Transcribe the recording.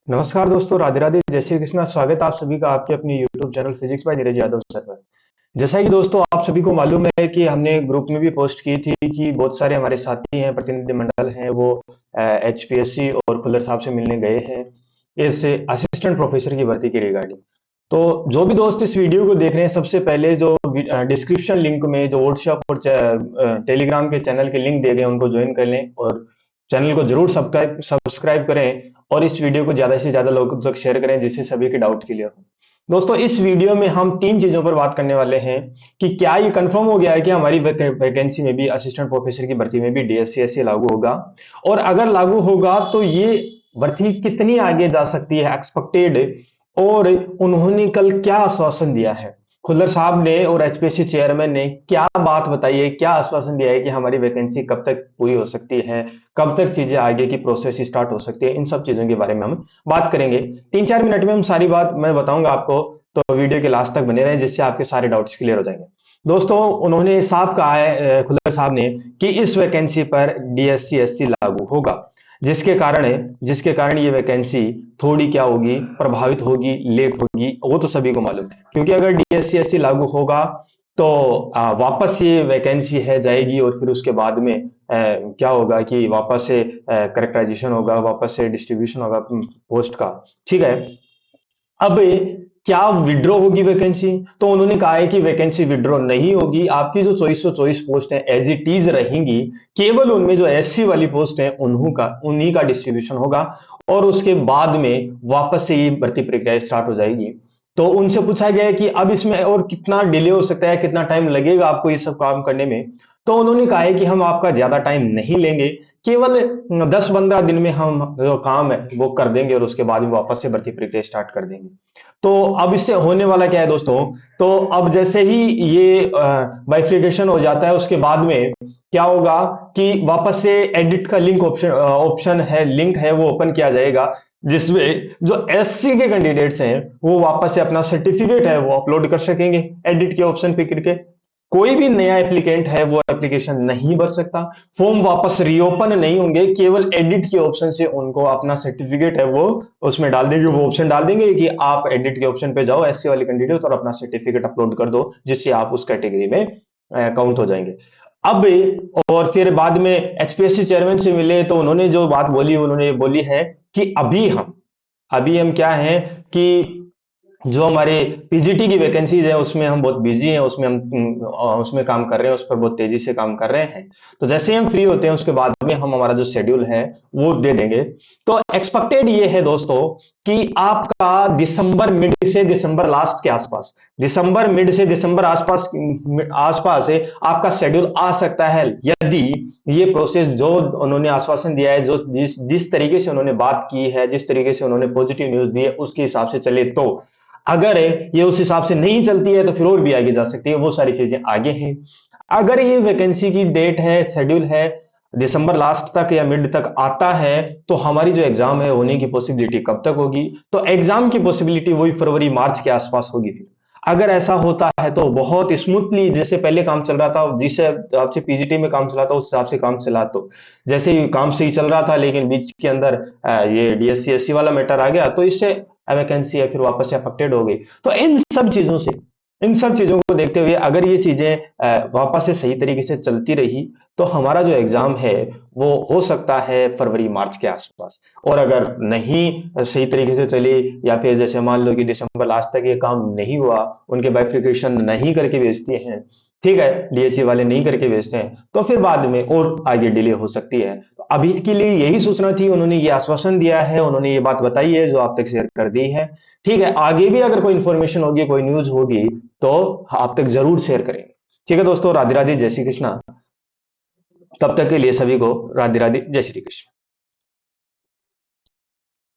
नमस्कार दोस्तों, राधे राधे, जय श्री कृष्णा। स्वागत है आप सभी का आपके अपने YouTube channel physics bye Neeraj Yadav sir पर। जैसा कि दोस्तों आप सभी को मालूम है कि हमने ग्रुप में भी पोस्ट की थी कि बहुत सारे हमारे साथी हैं, प्रतिनिधिमंडल हैं, वो एचपीएससी और खुल्लर साहब से मिलने गए हैं इस असिस्टेंट प्रोफेसर की भर्ती के रिगार्डिंग। तो जो भी दोस्त इस वीडियो को देख रहे हैं, सबसे पहले जो डिस्क्रिप्शन लिंक में जो व्हाट्सएप और टेलीग्राम के चैनल के लिंक दिए गए हैं, उनको ज्वाइन कर लें और चैनल को जरूर सब्सक्राइब सब्सक्राइब करें और इस वीडियो को ज्यादा से ज्यादा लोगों तक शेयर करें जिससे सभी के डाउट क्लियर हो। दोस्तों, इस वीडियो में हम तीन चीजों पर बात करने वाले हैं कि क्या ये कंफर्म हो गया है कि हमारी वैकेंसी में भी असिस्टेंट प्रोफेसर की भर्ती में भी डीएससीएससी लागू होगा, और अगर लागू होगा तो ये भर्ती कितनी आगे जा सकती है एक्सपेक्टेड, और उन्होंने कल क्या आश्वासन दिया है खुल्लर साहब ने और एचपीएससी चेयरमैन ने क्या बात बताई है, क्या आश्वासन दिया है कि हमारी वैकेंसी कब तक पूरी हो सकती है, कब तक चीजें आगे की प्रोसेस स्टार्ट हो सकती है, इन सब चीजों के बारे में हम बात करेंगे। 3-4 मिनट में हम सारी बात मैं बताऊंगा आपको, तो वीडियो के लास्ट तक बने रहें जिससे आपके सारे डाउट्स क्लियर हो जाएंगे। दोस्तों, उन्होंने साफ कहा है खुल्लर साहब ने कि इस वैकेंसी पर डीएससीएससी लागू होगा, जिसके कारण ये वैकेंसी थोड़ी क्या होगी, प्रभावित होगी, लेट होगी, वो तो सभी को मालूम है। क्योंकि अगर डीएससीएससी लागू होगा तो वापस ये वैकेंसी है जाएगी, और फिर उसके बाद में क्या होगा कि वापस से करेक्टराइजेशन होगा, वापस से डिस्ट्रीब्यूशन होगा पोस्ट का। ठीक है। अब क्या विड्रॉ होगी वैकेंसी? तो उन्होंने कहा है कि वैकेंसी विड्रॉ नहीं होगी, आपकी जो 2424 पोस्ट है एज इट इज रहेंगी, केवल उनमें जो एससी वाली पोस्ट है उन्हीं का डिस्ट्रीब्यूशन होगा, और उसके बाद में वापस से ये भर्ती प्रक्रिया स्टार्ट हो जाएगी। तो उनसे पूछा गया है कि अब इसमें और कितना डिले हो सकता है, कितना टाइम लगेगा आपको ये सब काम करने में। तो उन्होंने कहा है कि हम आपका ज्यादा टाइम नहीं लेंगे, केवल 10-15 दिन में हम जो काम है वो कर देंगे, और उसके बाद में वापस से भर्ती प्रक्रिया स्टार्ट कर देंगे। तो अब इससे होने वाला क्या है दोस्तों? तो अब जैसे ही ये बाइफिकेशन हो जाता है, उसके बाद में क्या होगा कि वापस से एडिट का लिंक है वो ओपन किया जाएगा, जिसमें जो एससी के कैंडिडेट्स हैं वो वापस से अपना सर्टिफिकेट है वो अपलोड कर सकेंगे एडिट के ऑप्शन पे करके। कोई भी नया एप्लीकेंट है वो एप्लीकेशन नहीं भर सकता, फॉर्म वापस रीओपन नहीं होंगे, केवल एडिट के ऑप्शन से उनको अपना सर्टिफिकेट है वो उसमें डाल देंगे, वो ऑप्शन डाल देंगे कि आप एडिट के ऑप्शन पे जाओ एससी वाले कैंडिडेट और अपना सर्टिफिकेट अपलोड कर दो, जिससे आप उस कैटेगरी में काउंट हो जाएंगे। अब और फिर बाद में एचपीएससी चेयरमैन से मिले तो उन्होंने जो बात बोली, उन्होंने ये बोली है कि अभी हम क्या है कि जो हमारे पीजीटी की वैकेंसीज है उसमें हम बहुत बिजी हैं, उसमें काम कर रहे हैं, उस पर बहुत तेजी से काम कर रहे हैं। तो जैसे ही हम फ्री होते हैं उसके बाद में हम हमारा जो शेड्यूल है वो दे देंगे। तो एक्सपेक्टेड ये है दोस्तों कि आपका दिसंबर मिड से दिसंबर लास्ट के आसपास, दिसंबर मिड से दिसंबर आसपास आसपास से आपका शेड्यूल आ सकता है, यदि ये प्रोसेस जो उन्होंने आश्वासन दिया है, जो जिस तरीके से उन्होंने बात की है, जिस तरीके से उन्होंने पॉजिटिव न्यूज दी है उसके हिसाब से चले। तो अगर ये उस हिसाब से नहीं चलती है तो फिर और भी आगे जा सकती है, वो सारी चीजें आगे हैं। अगर ये वैकेंसी की डेट है, शेड्यूल है, दिसंबर लास्ट तक या मिड तक आता है, तो हमारी जो एग्जाम है होने की पॉसिबिलिटी कब तक होगी? तो एग्जाम की पॉसिबिलिटी वही फरवरी मार्च के आसपास होगी। फिर अगर ऐसा होता है तो बहुत स्मूथली, जैसे पहले काम चल रहा था, जिस हिसाब से पीजीटी में काम चला था उस हिसाब से काम चला, तो जैसे ही काम सही चल रहा था, लेकिन बीच के अंदर ये डीएससी एससी वाला मैटर आ गया, तो इससे वैकेंसी है फिर वापस से अफेक्टेड हो गई। तो इन सब चीजों को देखते हुए अगर ये चीजें वापस से सही तरीके से चलती रही तो हमारा जो एग्जाम है वो हो सकता है फरवरी मार्च के आसपास। और अगर नहीं सही तरीके से चली, या फिर जैसे मान लो कि दिसंबर लास्ट तक ये काम नहीं हुआ, उनके बाइफिकेशन नहीं करके भेजते हैं, ठीक है, डीएससी वाले नहीं करके भेजते हैं, तो फिर बाद में और आगे डिले हो सकती है। तो अभी के लिए यही सूचना थी, उन्होंने ये आश्वासन दिया है, उन्होंने ये बात बताई है जो आप तक शेयर कर दी है। ठीक है, आगे भी अगर कोई इंफॉर्मेशन होगी, कोई न्यूज होगी, तो आप तक जरूर शेयर करेंगे। ठीक है दोस्तों, राधे राधे, जय श्री कृष्णा। तब तक के लिए सभी को राधे राधे, जय श्री कृष्ण।